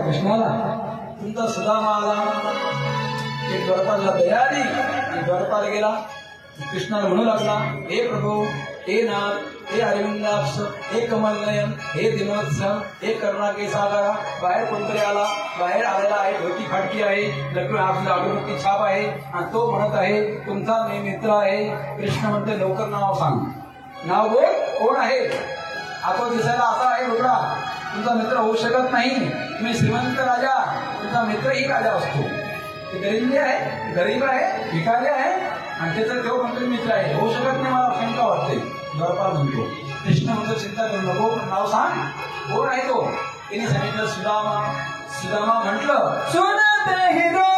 कृष्णाला तुमचा सुदामा आला, एक द्वारपालला दया आली आणि द्वारपाल गेला. कृष्णाला म्हणू लागला, हे प्रभू, हे नाथ, हे अरविंदाक्ष, हे कमलनयन, हे दिनोत्सव, हे करुणाके सागरा. बाहेर कोणतरी आला, बाहेर आलेला आहे, धोती फाटकी आहे, अगरबत्ती छाप आहे आणि तो म्हणत आहे तुमचा मी मित्र आहे. कृष्ण म्हणते लवकर नाव सांग. नाव बोल, कोण आहे? आता दिसायला असा आहे रुग्णा, तुमचा मित्र होऊ शकत नाही. तुम्ही श्रीमंत राजा, तुमचा मित्रही राजा असतो. ते गरीब आहे, गरीब आहे, भिकारी आहे आणि त्याचा देव म्हणतो मित्र आहे, होऊ शकत नाही. मला शंका वाटते. द्वारपाल म्हणतो, कृष्ण म्हणतो चिंता करू नको, नाव सांग, कोण आहे तो? तिने सांगितलं सुदामा. सुदामा म्हटलं, सुनते हिरो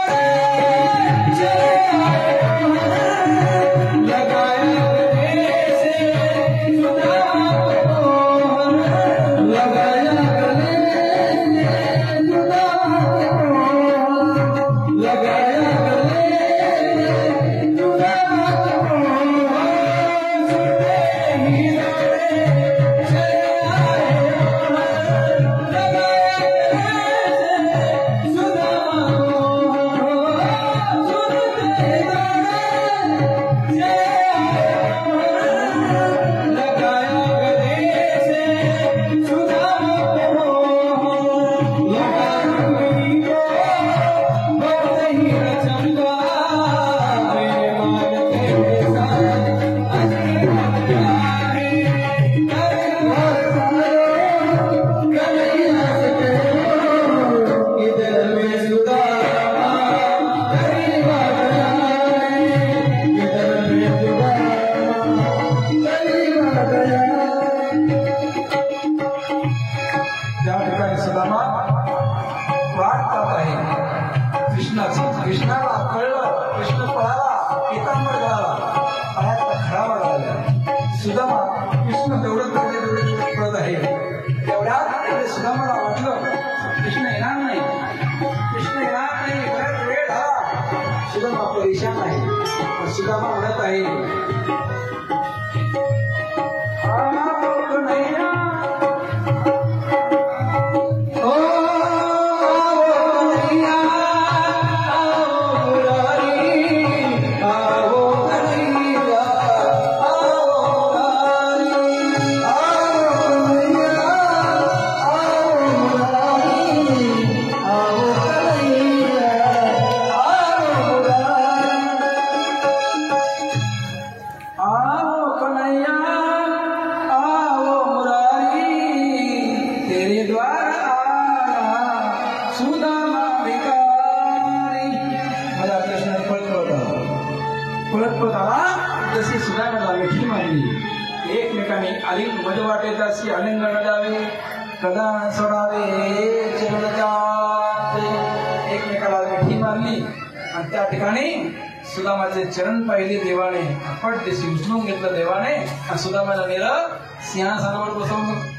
सुदामा म्हणत आहे, ओ संपत आला तशी सुदामाला मिठी मारली. एकमेकांनी आली मज वाटेत अशी आलिंगन द्यावे कदा सोडावे चरण एकमेकाला मिठी मारली आणि त्या ठिकाणी सुदामाचे चरण पाहिले देवाने. आपण ते उचलून घेतलं देवाने आणि सुदामाला नेलं सिंहासनावर बसवून.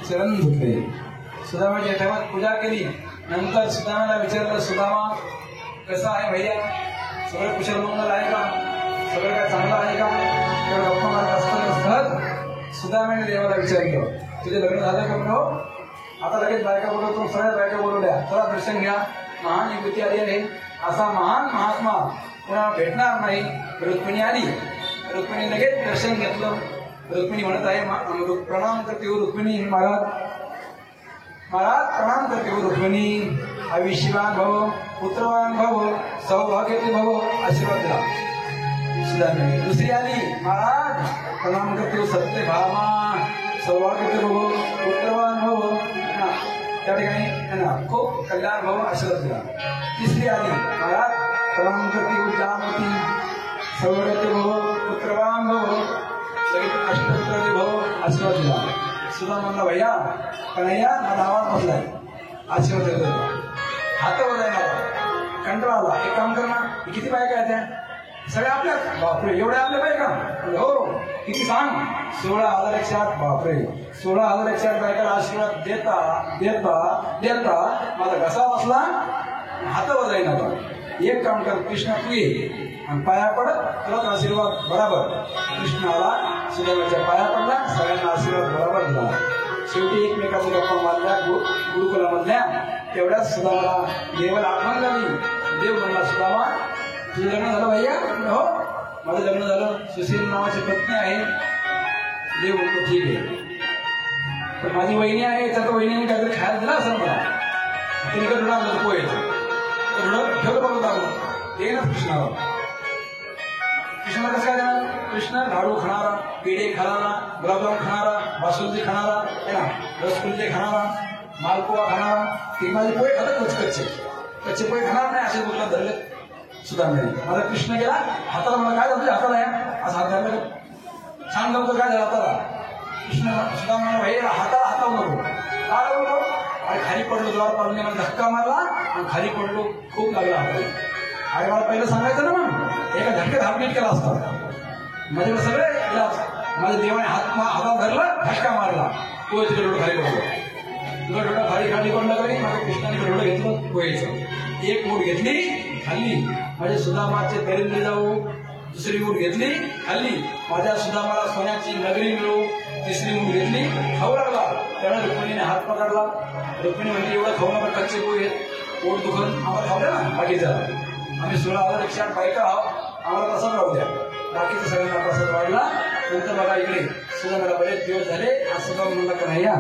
चरण धुतले. सुदामाच्या ठेवात पूजा केली. नंतर सुदामाला विचारलं, सुदामा कसा आहे भैया, सगळं कुशल मंगल आहे का, सगळं काय चांगलं आहे का. तेवढं गप्पा मारत असताना सुदामाने देवाला विचारलं, तुझे लग्न झालं का म्हणो. आता लगेच बायका बोलवतो, सगळ्या बायका बोलवल्या, चला दर्शन घ्या, महान युवती आली आहे. असा महान महात्मा कोणाला भेटणार नाही. रुक्मिणी आली. रुक्मिणी लगेच दर्शन घेतलं. रुक्मिणी म्हणत आहे, प्रणाम करते हो रुक्मिणी महाराज, महाराज प्रणाम करते हो रुक्मिणी, आयुष्यवान भव, पुत्रवान भव, सौभाग्यवती भव, आशीर्वाद दिला सुदामाने. दुसरी आली, महाराज प्रणाम करते हो सत्यभामा, सौभाग्यवती भव, पुत्रवान भव, त्या ठिकाणी खूप कल्याण भव, आशीर्वाद दिला. तिसरी आली, महाराज प्रणाम करते हो जामवती, सौभाग्यवती भव, पुत्रवान भव, अष्टपुत्राचे भाऊ, आशीर्वाद दिला. सुद्धा म्हणला, भैया कन्हैया माझा आवाज बसलाय, आशीर्वाद देतो. हात बजायला कंटाळा आला. एक काम कर ना, किती बायका आहेत त्या सगळ्या आपल्या. बापरे, एवढ्या आपल्या बायका. हो, किती सांग. 16,108. बापरे, 16,108 बायकाला आशीर्वाद देता देता देता माझा घसा बसला, हात बजायला. एक काम कर, कृष्णा तू ये आणि पाया पड, तुलाच आशीर्वाद बराबर. कृष्ण आला, सुदामाच्या पाया पडला, सगळ्यांना आशीर्वाद बरोबर दिला. शेवटी एकमेकाच्या गप्पा मारल्या गुरुकुलामधल्या. तेवढ्याच सुदामाला देवाला आठवण झाली. देव म्हणला, सुदामा तुझं लग्न झालं भैया. हो माझं लग्न झालं, सुशील नावाची पत्नी आहे. देव म्हणतो ठीक आहे, तर माझी वहिनी आहे, तर वहिनीने काहीतरी खायला दिला असं मला. तिने का धुडा पोहायचं धुडं ठेवलं बघत आलो ये ना कृष्णाला. कृष्णाला कसं काय देणार. कृष्ण लाडू खाणारा, पेढे खाणारा, गुलाबजाम खाणारा, बासुंदी खाणारा, है ना, रसगुल्ले खाणारा, मालपुआ खाणारा. ते माझे पोहे खातात कच्चे कच्चे पोहे खाणार नाही असे बोलला धरले सुदामाने. माझा कृष्ण गेला हाताला, मला काय झालं हाताला, या असं हात घाललं छान नव्हतं, काय झालं हाताला. कृष्ण सुदामाने भैया हाताला हातावर नको, काय बोलतो, आणि खाली पडलो. द्वार पालने मला धक्का मारला आणि खाली पडलो, खूप लागला हाताला. आणि मला पहिलं सांगायचं ना, मग एका धक्क्यात हात नीट केला असता. माझ्याकडे सगळे माझ्या देवाने हातात धरलं, धक्का मारला, तो तिकडे डोळं खाली पडलो. तुला डोळं खाली कोण लागली. माझ्या कृष्णाने डोळं घेतलं पोहायचं. एक मूठ घेतली खाल्ली, माझ्या सुदामाचे पेरिंदे जाऊ. दुसरी मूठ घेतली खाल्ली, माझ्या सुदामाला सोन्याची नगरी मिळू. तिसरी मूठ घेतली, खाऊ लागला. त्यावेळेस रुक्मिणीने हात पकडला. रुक्मिणी म्हणजे एवढं खाऊ नका, कच्चे पोहे पोट दुखून आम्हाला खाऊ द्या ना. बाकीचा आम्ही 16,108 बायका आहोत, आम्हाला तसंच राहू द्या. बाकीचं सगळ्यांना प्रसाद वाढला. नंतर बघा इकडे सुदामाला बरेच दिवस झाले. आज सुद्धा म्हणला का भैया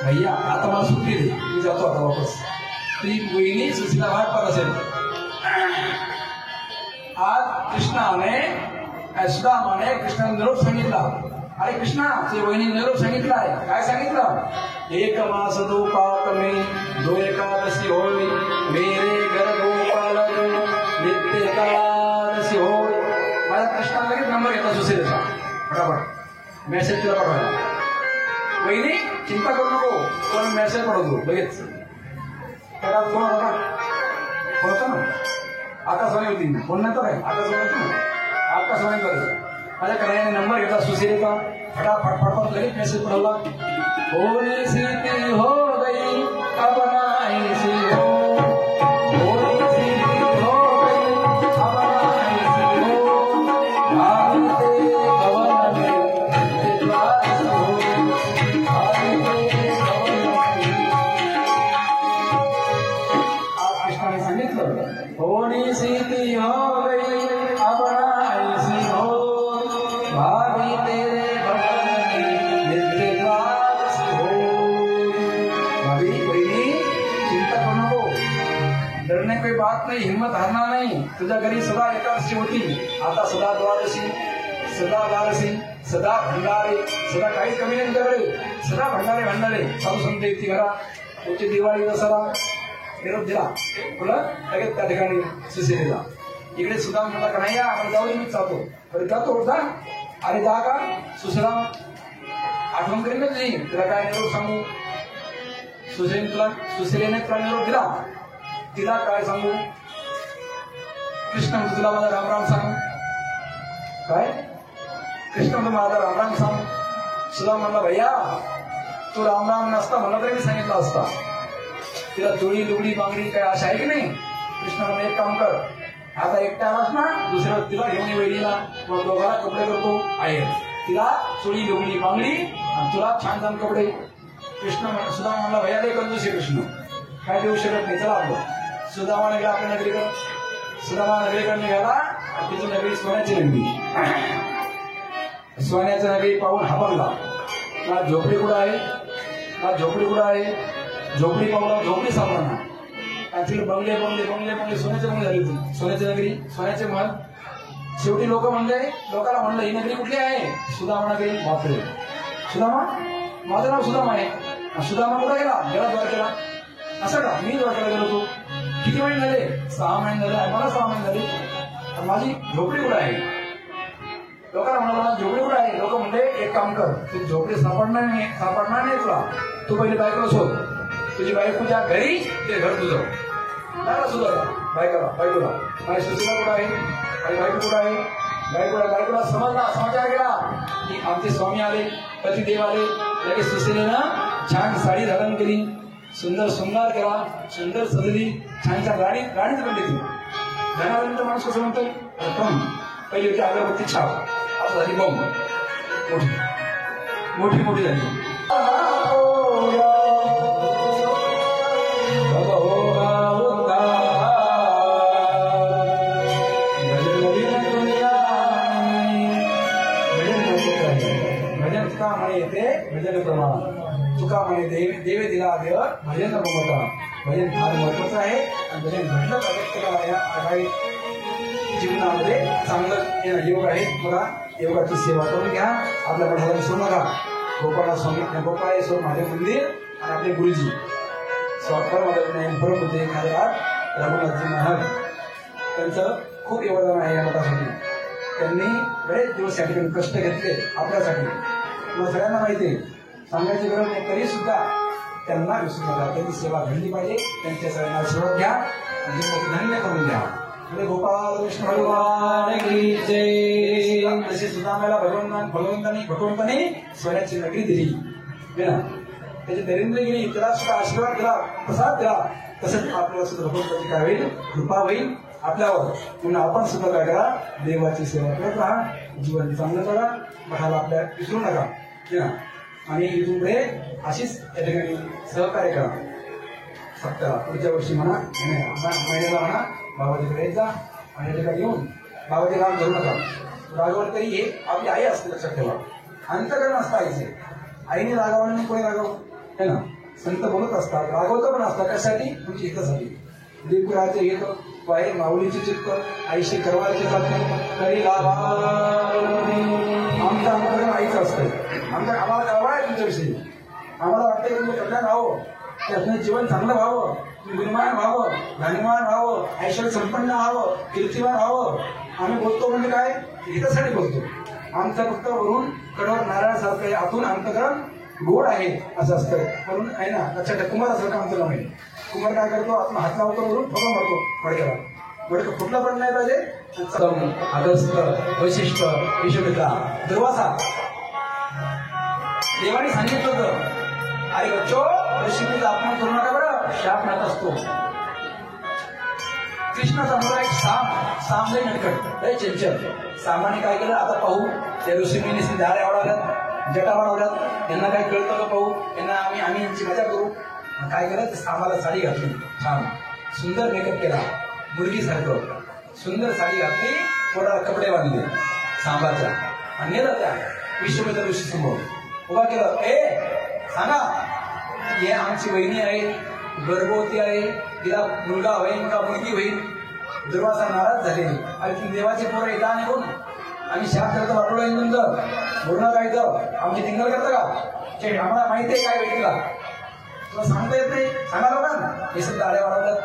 भैया आता मला सुट्टी दे, मी जातो आता वापस. ती वहिनी सुशीला वाट पाहत असेल. आज कृष्णाने सुदामाने कृष्णाने निरोप सांगितला. अरे कृष्णा, तुझ्या वहिनी निरोप सांगितला आहे. काय सांगितलं. 1 मास 2 पात में 2 एकादशी होय, मेरे घर गोपाल नित्य एकादशी होय. माझ्या कृष्णाला लगेच नंबर नंबर येतात सुशीलेचा, फटाफट मेसेज तिला पाठवायला. वहिनी चिंता करू नको, पण मेसेज पडवतो लगेच. त्याला फोन होता ना, आकाशवाणी होती, फोन नंतर आहे आकाशवाणी होती ना, आकाशवाणी करत माझ्या कन्याने नंबर घेतला सुशीलेचा, फटाफट फटाफट लगेच मेसेज पडवला. होली सीती हो गई अब नाईसी हो, होली सीती हो गई अब नाईसी हो, भागते भवन में द्वास हो, भागते भवन में. आज कृष्णाने सांगितलं होली सीती हो गई अब नाईसी हो, भाभी तेरे डरने कोई बात नहीं, हिम्मत हारना नहीं. तुझ्या घरी सदा एकादशी होती, आता सदा द्वादशी, सदा द्वादशी, सदा भंडारे, सदा काहीच कमी नाही तुझ्याकडे, सदा भंडारे भंडारे साधू संत येते घरा. तुझी दिवाळी दसरा निरोप दिला तुला लगेच त्या ठिकाणी सुशीलेला. इकडे सुद्धा मला कन्हैया आपण जाऊ, मी जातो. बरं जातो होता, अरे जा का सुशीला आठवण करीन नाही, तुला काय निरोप सांगू. सुशीलेने तुला निरोप दिला, तिला काय सांगू. कृष्ण तुला माझा रामराम सांग, काय कृष्ण माझा रामराम सांग. सुद्धा म्हणला भैया तू रामराम नसता मला तरी मी सांगितलं असता. तिला जोडी लुगडी बांगडी काय आशा आहे की नाही. कृष्ण म्हणून एक काम कर, आता एकटा आलास ना, दुसऱ्या तिला घेऊन ये वहिनीला, मग दोघांना कपडे करतो आहे. तिला चोळी लुगडी बांगडी आणि तुला छान छान कपडे. कृष्ण सुद्धा म्हणला भैया दे कंजूस कृष्ण, काय देऊ शकत नाही. चला आपलं सुदामा गेला आपल्या नगरीकडे. सुदामा नगरीकडे निघाला, तिची नगरी सोन्याची नगरी. सोन्याची नगरी पाहून हापरला. ना झोपडी कुठं आहे, ना झोपडी कुठं आहे. झोपडी पाहून झोपडी सापडणार. आणि तिला बंगले बंगले बंगले बंगले सोन्याचे बंगले झाली होती. सोन्याची नगरी, सोन्याचे महल. शेवटी लोकांना म्हणलं ही नगरी कुठली आहे. सुदामा नगरी. बापरे सुदामा, माझं नाव सुदामा आहे. सुदामा कुठं गेला, गेला द्वारकेला. असं का, मी द्वारकेला गेलो होतो. किती महिने झाले, 6 महिने झाले, मला 6 महिने झाले. माझी झोपडी कुठं आहे. लोकांना म्हणाला माझी झोपडी कुठं आहे. लोक म्हणले एक काम कर, ती झोपडी सापडणार नाही तुला, तू पहिले बायकोला शोध. तुझी बायकोच्या घरी ते घर तुझं. त्याला सुधारला बायकोला माझी सुशीला कुठं आहे, माझी बायको कुठं आहे. बायकोला समाचार गेला की आमचे स्वामी आले, पतिदेव आले. लगेच सुशीलेनं छान साडी धारण केली, सुंदर शृंगार केला, सुंदर सजली, छान छान गाडीच बनली ती. घरानंतर माणूस कसं म्हणतो, पहिली होती अगरबत्ती छाप, आता झाली बॉम्ब, मोठी झाली. भजन तुका म्हणे येते भजन प्रमाण. तुका म्हणे देवे दिला देव भजन रमवता. भजन फार महत्वाचं आहे आणि भजन घडलं प्रत्येकाला या आगामी जीवनामध्ये चांगलं योग आहे. बघा योगाची सेवा करून घ्या, आपल्या पठाला विसरू नका. गोपाळेश्वर महादेव मंदिर आणि आपले गुरुजी स्वाखर परमपूज्य खासदार रघुनाथजी महाराज त्यांचं खूप योगदान आहे या मठासाठी. त्यांनी बरेच दिवस या ठिकाणी कष्ट घेतले आपल्यासाठी. तुम्हाला सगळ्यांना माहिती आहे, सांगायची गरज नाही, तरी सुद्धा त्यांना विसरू नका. त्यांची सेवा घडली पाहिजे. त्यांच्या सगळ्यांना आशीर्वाद घ्या, धन्य करून घ्या. गोपाल कृष्ण भगवान की जय. तशी सुदामाला भगवंताने सोन्याची नगरी दिली ना, त्याची दरिद्रगिरी त्याला सुद्धा आशीर्वाद दिला, प्रसाद दिला. तसंच आपल्याला सुद्धा भगवंताची काय होईल, कृपा होईल आपल्यावर. म्हणून आपण सुद्धा काय करा, देवाची सेवा करत राहा, जीवन चांगलं करा, मठाला आपल्या विसरू नका आणि इथून पुढे अशीच या ठिकाणी सहकार्य करा. फक्त पुढच्या वर्षी म्हणा, महिन्याला म्हणा बाबाजीकडे जा आणि या ठिकाणी येऊन बाबाजी राग धरू नका. रागावर तरी हे आपली आई असते, लक्षात ठेवा. अंतकरण असतं आईचे. आईने रागावलं नाही कोणी रागावं है ना. संत बोलत असतात, रागवत पण असतात. कशासाठी, तुमच्या हितासाठी. देवपुराचे हित पाय माऊलीचे चित्त आईशी करवायचे तरी लाभा. आमचं अंतकरण आईचं असतं. आम्हाला कळवा आहे तुमच्याविषयी. आम्हाला वाटतं तुमचं कल्याण व्हावं, त्यातनं जीवन चांगलं व्हावं, गुणवान व्हावं, धनवान व्हावं, ऐश्वर्य संपन्न व्हावं, कीर्तिवान व्हावं. आम्ही बोलतो म्हणजे काय, हितासाठी बोलतो. आमचं फक्त वरून कडवर नारळासारखं आहे, आतून अंतकरण गोड आहे असं असतं. म्हणून आहे ना लक्षात ठेवा, कुमारासारखं आमचं काम आहे. कुमार काय करतो, आतून हात लावतो, वरून ठोका मारतो मडक्याला. मडकं फुटला पण नाही पाहिजे. अगस्त, वैशिष्ट, विश्वमित्रा, दुर्वासा देवाने सांगितलं होतं, अरे बच्चो ऋषीचा अपमान करू नका बरं, शाप नात असतो. कृष्णाचा मुलगा एक साम लय नटखट, लय चंचल. सामाने काय केलं, आता पाहू त्या ऋषीमुनीने दाऱ्या वाढवल्यात, जटा वाढवल्यात, यांना काय कळतं का पाहू, यांना आम्ही यांची मजा करू. काय केलं, ते सामाला साडी घातली, छान सुंदर मेकअप केला, मुलगीसारखं सुंदर साडी घातली, थोडा कपडे बांधले सांबाच्या आणि नेलं त्या विश्वमित्र ऋषी समोर उभा केलं. सांगा, हे आमची बहिणी आहे, गर्भवती आहे, तिला मुलगा होईल का मुलगी होईल. दुर्वासा नाराज झाले, अरे ती देवाची पोरं येता आणि कोण, आम्ही शाप करतो वाटलो आहे तुमचं, बोलणं काय तर आमची टिंगल करतं का. आम्हाला माहिती आहे काय होईल तिला, तुला सांगता येत नाही, सांगा लोकांना. हे सगळं दाड्या वाढवल्यात,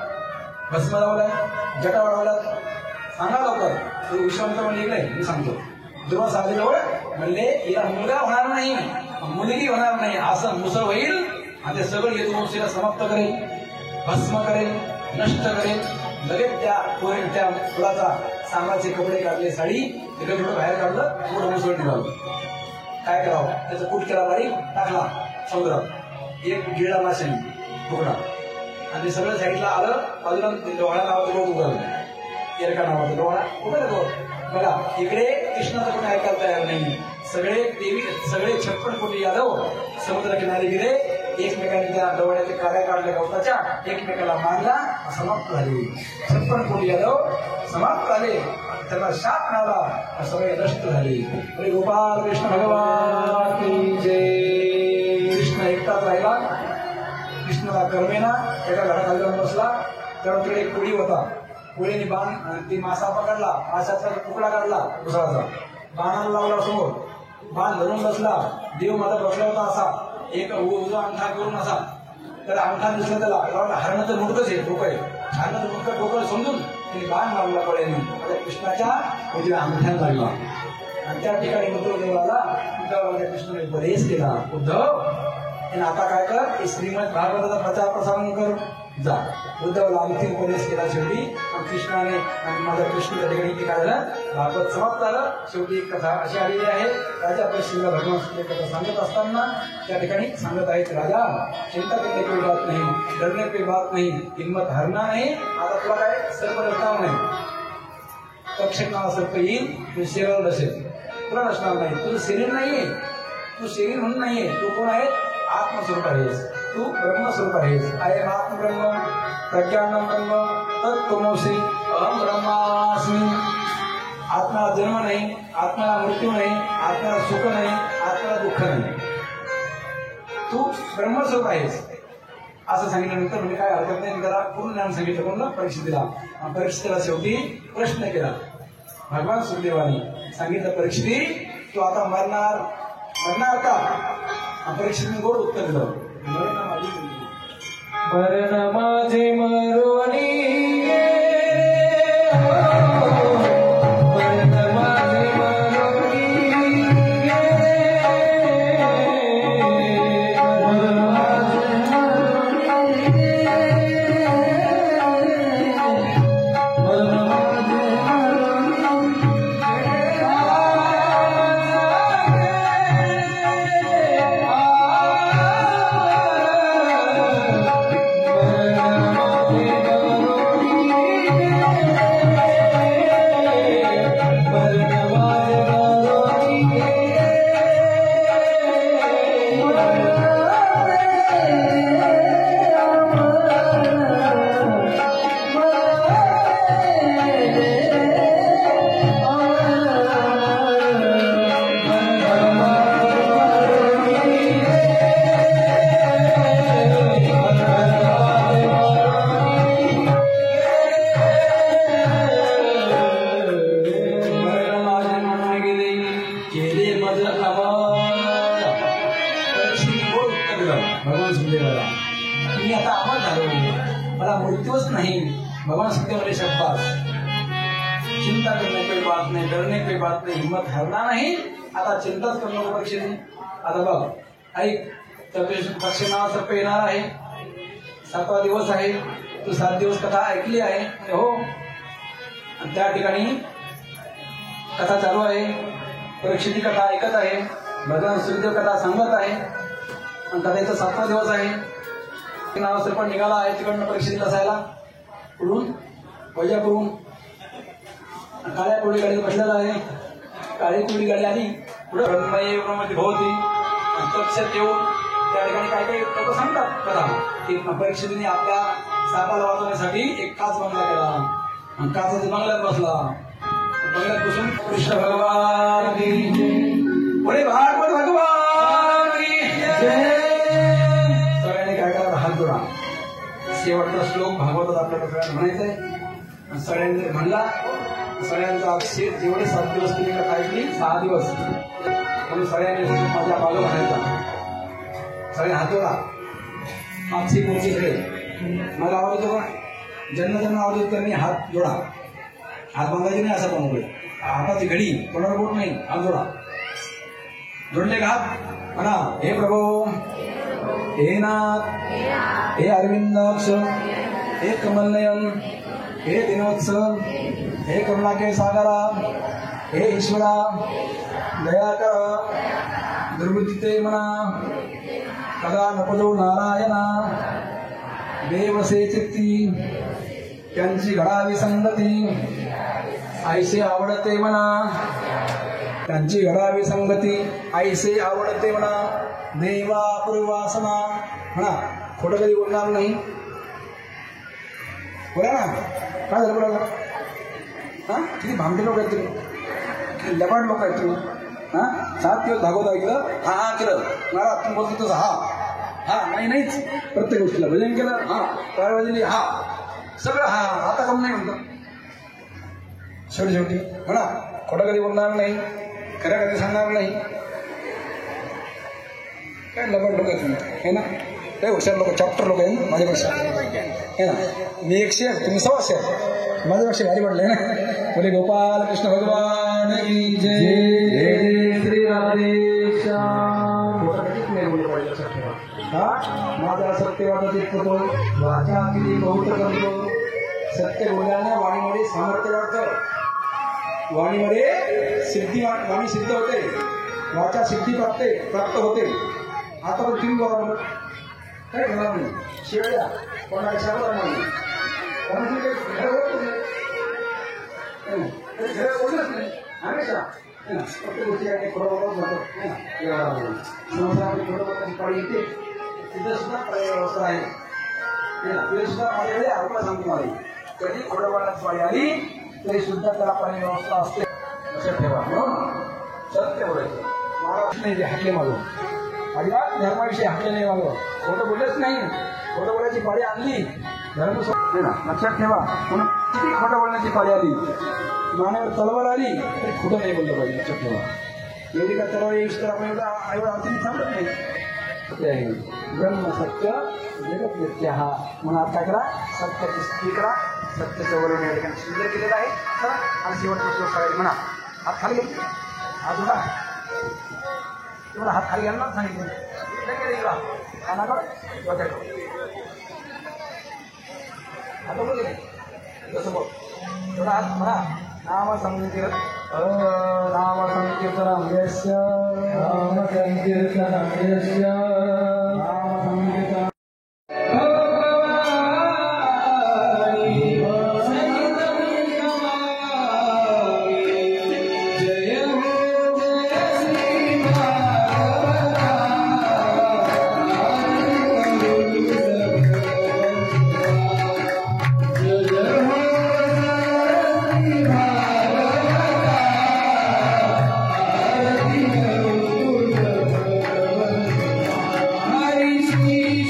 भस्म लावलाय, जटा वाढवल्यात, सांगा लवकर. तो विश्वामित्र म्हणले इकडे, मी सांगतो. दुर्वासा आले जवळ म्हणले, हिला मुलगा होणार नाही, मुलगी होणार नाही, असं मुसळ होईल आणि ते सगळं यदुवंशीला समाप्त करेल, भस्म करेल, नष्ट करेल. लगेच त्या फुलाचा सांगाचे कपडे काढले, साडी तिकडे थोडं बाहेर काढलं, थोडं मुसळ निघालं. काय करावं, त्याचा कूट केला, बारीक टाकला समुद्रात, एक गिळा माशाने तुकडा, आणि ते सगळं साईडला आलं. बाजूला डोळा नावाचं लोक उघडलं, एरका नावाचं डोळा उघडलं. बघा इकडे कृष्णाचं कोणी ऐकायला तयार नाही. सगळे 56 कोटी यादव समुद्र किनारी गेले, एकमेकांनी त्या डोळ्याचे कार्य काढले गवताच्या, एकमेकाला मारला, समाप्त झाले. 56 कोटी यादव समाप्त झाले, त्यांना शाप मिळाला, सगळे नष्ट झाले. अरे गोपाल कृष्ण भगवान की जय. कृष्ण एकटाच राहिला. कृष्णाला कर्मेना एका घराखाली जाऊन बसला. तेव्हा तिकडे एक कोळी होता, कोळीने बाण ती मासा पकडला, माशाचा तुकडा काढला दुसराचा, बाणाला लावला समोर, बाण धरून बसला. देव माझा बसला होता असा, एक उजवा अंगठा करून असा, तर अंगठा दिसला त्याला, हरणाचं मुडकच आहे, डोकं आहे, हरणाचं मुडकं डोकं समजून त्याने बाण मारला कोळ्याने, त्या कृष्णाच्या उजव्या अंगठ्यात लागला. आणि त्या ठिकाणी उद्धव देवाला उद्धवाला कृष्णाने उपदेश केला, उद्धव आता काय कर, श्रीमद भागवताचा प्रचार प्रसारण कर जा. उद्धवला अंतिम उपदेश केला शेवटी. कृष्णाने आणि माझा कृष्ण त्या ठिकाणी काय झालं, भागवत समाप्त झालं. शेवटी एक कथा अशी आलेली आहे, राजा परीक्षेला भगवान श्री कथा सांगत असताना त्या ठिकाणी सांगत आहेत, राजा चिंता करने की बात नाही, डरने की बात नाही, हिम्मत हारना नाही. आता तुला काय सर्व रस्ताव नाही, तक्षक नावासारखं येईल, तू शरीरावर नसेल, तुला नसणार नाही. तुझं शरीर नाहीये, तू शरीर म्हणून नाहीये, तू कोण आहे, आत्मस्वरूप आहेस, तू ब्रह्मस्वरूप आहेस. आहे आत्मब्रह्म, प्रज्ञानम ब्रह्म, तत्त्वमसि अहम ब्रह्मास्मि. आत्म्याला जन्म नाही, आत्म्याला मृत्यू नाही, आत्म्याला सुख नाही, आत्म्याला दुःख नाही, तू ब्रह्मस्वरूप आहेस असं सांगितल्यानंतर म्हणजे काय हरकत नाही, त्याला पूर्ण ज्ञान सांगितलं. कोण परीक्षितीला. परीक्षितीला शेवटी प्रश्न केला भगवान सुखदेवाने, सांगितलं परीक्षिती तू आता मरणार का. परीक्षेने गोड उत्तर दिलं, मरण माझे मरोनी, चिंता करने कोई बात नहीं, डरने कोई बात नहीं, हिम्मत हारना नाही. आता चिंताच करू नको परीक्षेने. आता बघ ऐक, पक्षी नाव सर्प येणार आहे. 7वा दिवस आहे. तू 7 दिवस कथा ऐकली आहे हो. आणि त्या ठिकाणी कथा चालू आहे. परीक्षेची कथा ऐकत आहे. भगवान सूर्यदेव कथा सांगत आहे. आणि कथेचा 7वा दिवस आहे. नाव सर्प निघाला आहे तिकडनं परीक्षेत असायला. कुठून? वैजापूरहून. काळ्या कोळी गाडी बसलेला आहे. काळी कोळी गाडी आली पुढे ब्रह्ममध्ये भोवती लक्षात येऊन त्या ठिकाणी काही काही लोक सांगतात करा की परीक्षेने आपल्या सापाला वाचवण्यासाठी एक काच बंगला केला. आणि काचाच्या बंगल्यात बसला. बंगल्यात बसून कृष्ण भगवान पुढे भागवत भगवान सगळ्यांनी काय करा हात जोडा. शेवटचा श्लोक भागवतात आपल्याला सगळ्यांना म्हणायचंय. सगळ्यांनी म्हणला. सगळ्यांचा जेवढे 7 दिवस केली कथा ऐकली 6 दिवस म्हणून सगळ्यांनी माझ्या बाजू म्हणायचा. सगळे हात जोडा. मागची पुढची सगळे मला आवाज येतो का? ज्यांना ज्यांना आवाज येतो त्यांनी हात जोडा. हात बांधायचे नाही असं पण हाताची घडी कोणाला बोट नाही. हात जोडा. जोडले का हात? म्हणा हे प्रभू, हे नाथ, हे अरविंदाक्ष, हे कमलनयन, हे दिनोत्सव, हे करुणा के सागरा, हे ईश्वरा दया कर. दुर्बुद्धीते म्हणा कदा नपदो नारायणा. देवसे चित्ती त्यांची घडावी संगती. आईसे आवडते म्हणा त्यांची घडावी संगती. आईसे आवडते म्हणा देवा पूर्वासना. म्हणा खोटं कधी बोलणार नाही. बोला ना. काय झालं बोला? हा किती भामटे लोक आहेत तुम्ही. किती लबाड लोक आहेत तुम्ही. हा 7 दिवस भागवत ऐकलं. हा हा केलं. मला तुम्ही बोलतो तसं हा नाही नाहीच. प्रत्येक गोष्टीला भजन केलं. हा काय वाजली हा सगळं हा. आता कम नाही म्हणतो. शेवटी म्हणा खोटं कधी बोलणार नाही. खरं कधी सांगणार नाही. काय लबाड लोक आहेत तुम्ही है ना. काय हुशार लोक चॅप्टर लोक आहे माझ्यापेक्षा है ना. मी 100 तुम्ही 100 माझ्यापेक्षा भारी पडले ना. बोले गोपाल कृष्ण भगवान की जय. श्री राधेश्याम. माझा सत्यवादाची फोटो वाचा किती बहुत करतो. सत्य बोलल्याने वाणीमध्ये सामर्थ्य वाढतं. वाणीमध्ये सिद्धी वाणी सिद्ध होते. वाचा सिद्धी प्राप्त होते. आता पण तुम्ही बघा काय करणार नाही. शिवाय कोणाला शाळा नाही. कोणाची काही घर होत नाही. घर बोलत नाही हमेशा. प्रत्येक गोष्टी काही बरोबरच जातो. संसारामध्ये बरोबर पाळी येते. तिथं सुद्धा व्यवस्था आहे. तिथे सुद्धा माझ्याकडे आपला सांगतो मला कधी खोडं बोलण्याची पाळी आली तरी सुद्धा त्याला पाणी व्यवस्था असते. लक्षात ठेवा. म्हणून सत्य बोलायचं. महाराज नाही हाकले मागो. अजिबात धर्माविषयी हाकले नाही मागो. खोटं बोललेच नाही. खोटं बोलायची पाळी आणली धर्म ना. लक्षात ठेवा. म्हणून किती खोटं बोलण्याची पाळी आली मानेवर तलवार आली तरी खोटं नाही बोललं पाहिजे. लक्षात ठेवा. एवढी का तलवार येईल तर आपण एवढा अडचणी थांबत नाही. ब्रह्म सत्य जगत व्यक्ती हा. म्हणून आता करा सत्याची स्थिती करा. सत्याचं वरून या ठिकाणी सुंदर केलेलं आहे. चला आणि शेवटचा श्लोक करायचं म्हणा. हात खाली घ्या. हात जोडा. तुम्हाला हात खाली घ्यायला सांगितलं. आता बोल जसं बोल थोडा हात म्हणा. नाम संकीर्तन नाम संकीर्तनम यस्य नाम संकीर्तनम यस्य नाम संकीर्तन. Hare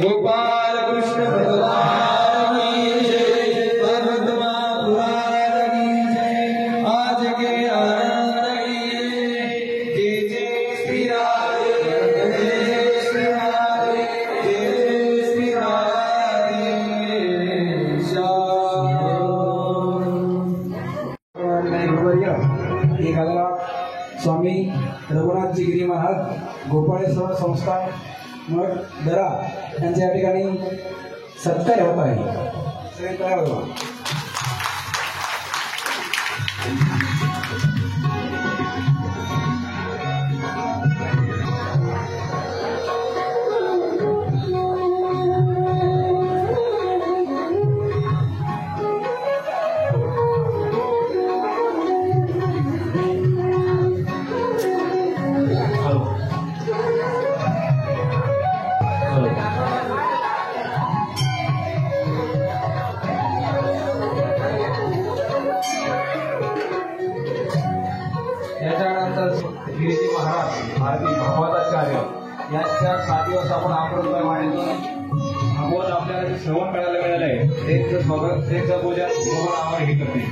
गोपाल कृष्ण भगवान की जय, परमात्मा पुराण की जय, आज के आनंद की जय, जय श्री राधे, जय श्री राधे, जय श्री राधे श्याम। एखादा स्वामी रघुनाथजी गिरी महाराज गोपाळेश्वर संस्थान मठ दरा यांच्या या ठिकाणी सत्कार होत आहे. सगळे तयार व्हा. याच्यानंतर गिरीजी महाराज भारती भागवताचार्य यांच्या 7 दिवस आपण अमृतमय वाणीतून भागवत आपल्याला जे श्रवण करायला मिळालं आहे त्यांचं स्वागत, त्यांचं पूजन भगवान आम्हाला हे करते.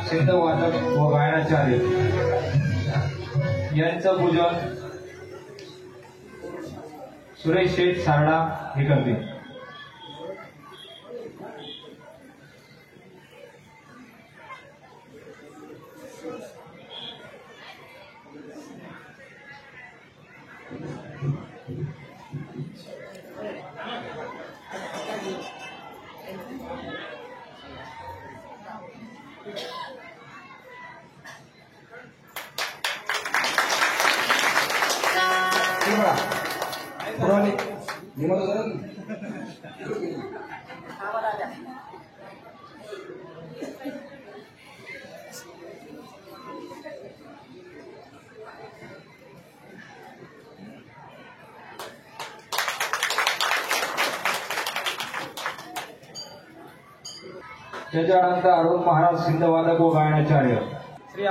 सिद्धवादक व गायनाचार्य यांचं पूजन सुरेश शेठ सारडा हे करतील. त्याच्यानंतर अरुण महाराज सिद्धवादक व गायनाचार्य श्री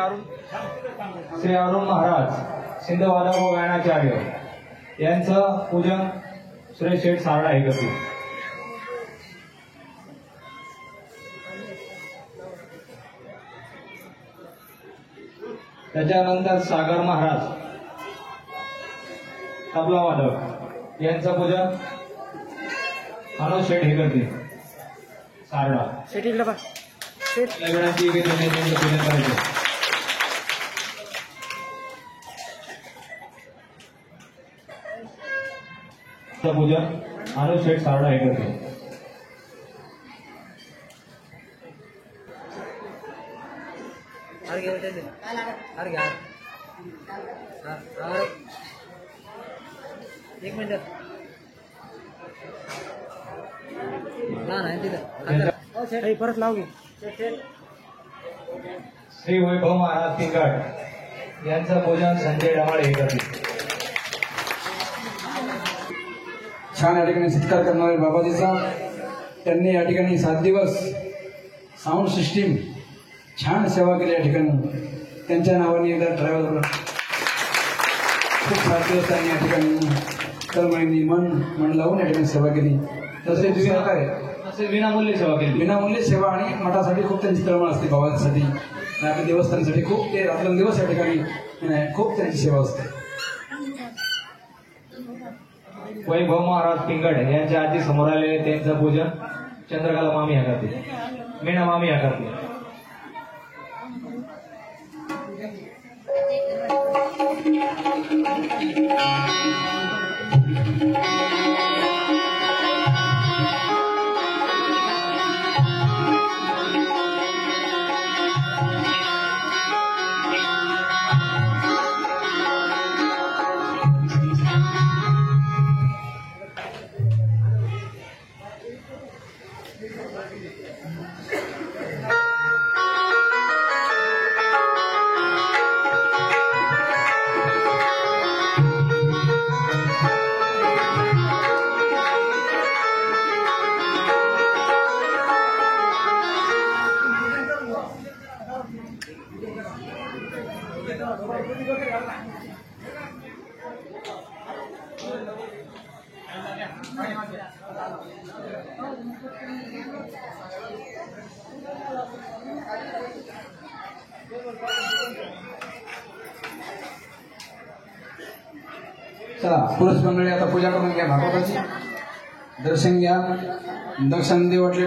अरुण महाराज सिद्धवादक व गायनाचार्य यांचं पूजन सुरेश शेठ सारडा हे करतील. त्याच्यानंतर सागर महाराज तबला वादक यांचं पूजन अनुज शेठ हे करतील. सारडा विनंती की त्यांनी त्यांचं पूजन करायचं. पूजन अनुज शेठ सारडा हे करतील. एक मिनिट परत लावू. श्री वैभव महाराज तिकट यांचं पूजन संजय डमाळे हे करतील. छान या ठिकाणी सत्कार करणारे बाबाजीचा, त्यांनी या ठिकाणी 7 दिवस साऊंड सिस्टीम छान सेवा केली. या ठिकाणी त्यांच्या नावाने एकदा ड्रायव्हर खूप 7 दिवस त्यांनी या ठिकाणी तळमळींनी मन लावून या ठिकाणी सेवा केली. तसेच विनामूल्य सेवा केली. विनामूल्य सेवा आणि मठासाठी खूप त्यांची तळमळ असते, बाबाजीसाठी आणि आपल्या देवस्थानासाठी खूप ते रात्रंदिवस या ठिकाणी खूप त्यांची सेवा असते. वैभव महाराज पिंगड यांच्या आजी समोर आलेले त्यांचं पूजन चंद्रकला मामी ह्या करते, मीना मामी ह्या करते. चला पुरुष मंडळी आता पूजा करून घ्या भागवताची दर्शन घ्या दर्शन देवटले